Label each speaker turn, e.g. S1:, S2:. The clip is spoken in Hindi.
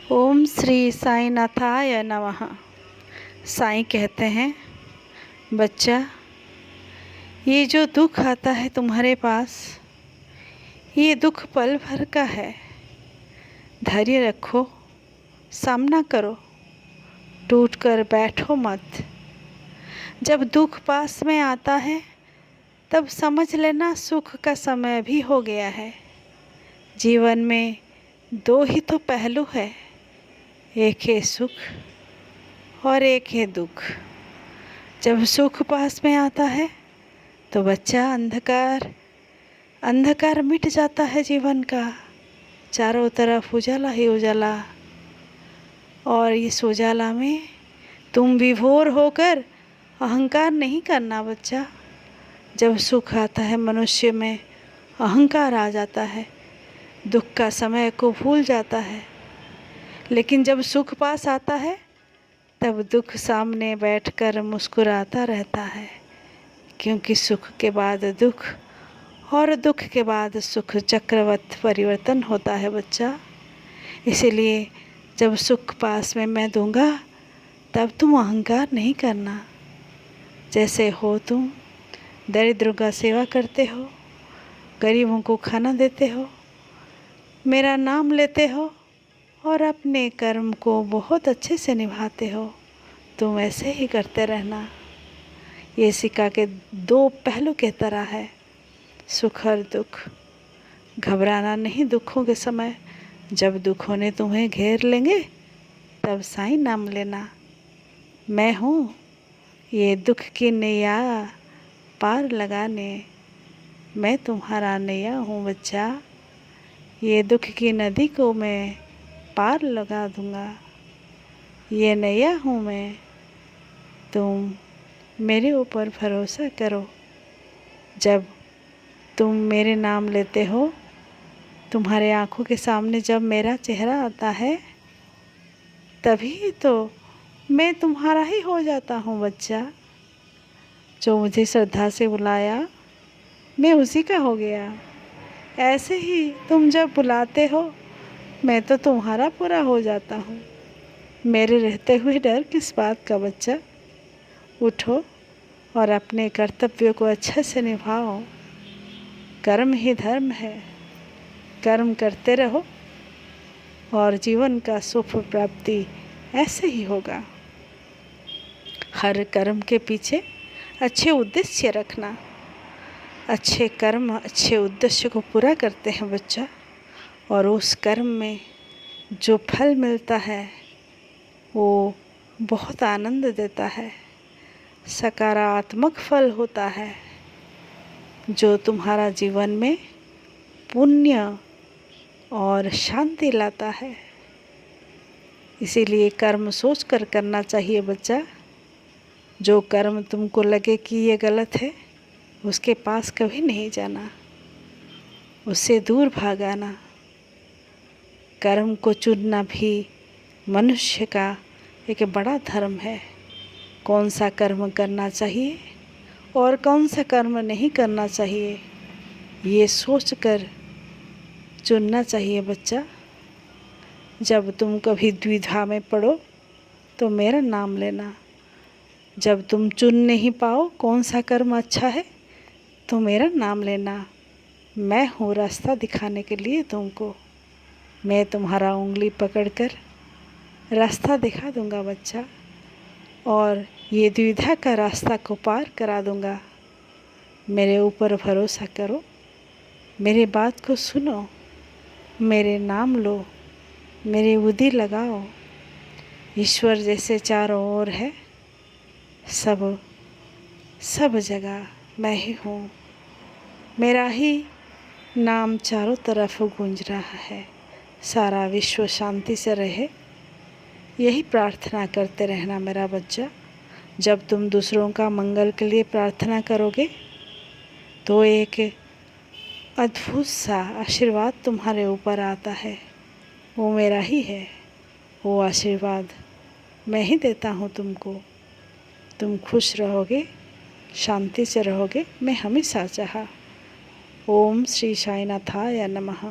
S1: ओम श्री साईनाथाय नमः। साईं कहते हैं, बच्चा, ये जो दुख आता है तुम्हारे पास, ये दुख पल भर का है। धैर्य रखो, सामना करो, टूट कर बैठो मत। जब दुख पास में आता है तब समझ लेना सुख का समय भी हो गया है। जीवन में दो ही तो पहलू है, एक है सुख और एक है दुख। जब सुख पास में आता है तो बच्चा अंधकार मिट जाता है जीवन का। चारों तरफ उजाला ही उजाला, और इस उजाला में तुम विभोर होकर अहंकार नहीं करना बच्चा। जब सुख आता है मनुष्य में अहंकार आ जाता है, दुख का समय को भूल जाता है। लेकिन जब सुख पास आता है तब दुख सामने बैठकर मुस्कुराता रहता है, क्योंकि सुख के बाद दुख और दुख के बाद सुख चक्रवत परिवर्तन होता है बच्चा। इसीलिए जब सुख पास में मैं दूंगा तब तुम अहंकार नहीं करना। जैसे हो तुम दरिद्रों का सेवा करते हो, गरीबों को खाना देते हो, मेरा नाम लेते हो और अपने कर्म को बहुत अच्छे से निभाते हो, तुम ऐसे ही करते रहना। ये सिक्का के दो पहलू की तरह है, सुख और दुख। घबराना नहीं दुखों के समय। जब दुखों ने तुम्हें घेर लेंगे तब साईं नाम लेना। मैं हूँ ये दुख की नैया पार लगाने, मैं तुम्हारा नैया हूँ बच्चा। ये दुख की नदी को मैं पार लगा दूँगा, ये नैया हूँ मैं, तुम मेरे ऊपर भरोसा करो। जब तुम मेरे नाम लेते हो, तुम्हारे आँखों के सामने जब मेरा चेहरा आता है तभी तो मैं तुम्हारा ही हो जाता हूँ बच्चा। जो मुझे श्रद्धा से बुलाया मैं उसी का हो गया। ऐसे ही तुम जब बुलाते हो मैं तो तुम्हारा पूरा हो जाता हूँ। मेरे रहते हुए डर किस बात का बच्चा। उठो और अपने कर्तव्य को अच्छे से निभाओ। कर्म ही धर्म है, कर्म करते रहो और जीवन का सुख प्राप्ति ऐसे ही होगा। हर कर्म के पीछे अच्छे उद्देश्य रखना। अच्छे कर्म अच्छे उद्देश्य को पूरा करते हैं बच्चा, और उस कर्म में जो फल मिलता है वो बहुत आनंद देता है, सकारात्मक फल होता है, जो तुम्हारा जीवन में पुण्य और शांति लाता है। इसीलिए कर्म सोच कर करना चाहिए बच्चा। जो कर्म तुमको लगे कि ये गलत है, उसके पास कभी नहीं जाना, उससे दूर भागाना। कर्म को चुनना भी मनुष्य का एक बड़ा धर्म है। कौन सा कर्म करना चाहिए और कौन सा कर्म नहीं करना चाहिए, ये सोचकर चुनना चाहिए बच्चा। जब तुम कभी द्विधा में पड़ो तो मेरा नाम लेना। जब तुम चुन नहीं पाओ कौन सा कर्म अच्छा है तो मेरा नाम लेना। मैं हूँ रास्ता दिखाने के लिए तुमको। मैं तुम्हारा उंगली पकड़कर रास्ता दिखा दूंगा बच्चा, और ये द्विधा का रास्ता को पार करा दूंगा। मेरे ऊपर भरोसा करो, मेरे बात को सुनो, मेरे नाम लो, मेरे बुद्धि लगाओ। ईश्वर जैसे चारों ओर है, सब जगह मैं ही हूँ। मेरा ही नाम चारों तरफ गूंज रहा है। सारा विश्व शांति से रहे, यही प्रार्थना करते रहना मेरा बच्चा। जब तुम दूसरों का मंगल के लिए प्रार्थना करोगे तो एक अद्भुत सा आशीर्वाद तुम्हारे ऊपर आता है। वो मेरा ही है, वो आशीर्वाद मैं ही देता हूँ तुमको। तुम खुश रहोगे, शांति से रहोगे, मैं हमेशा चाहा। ओम श्री साईनाथाय नमः।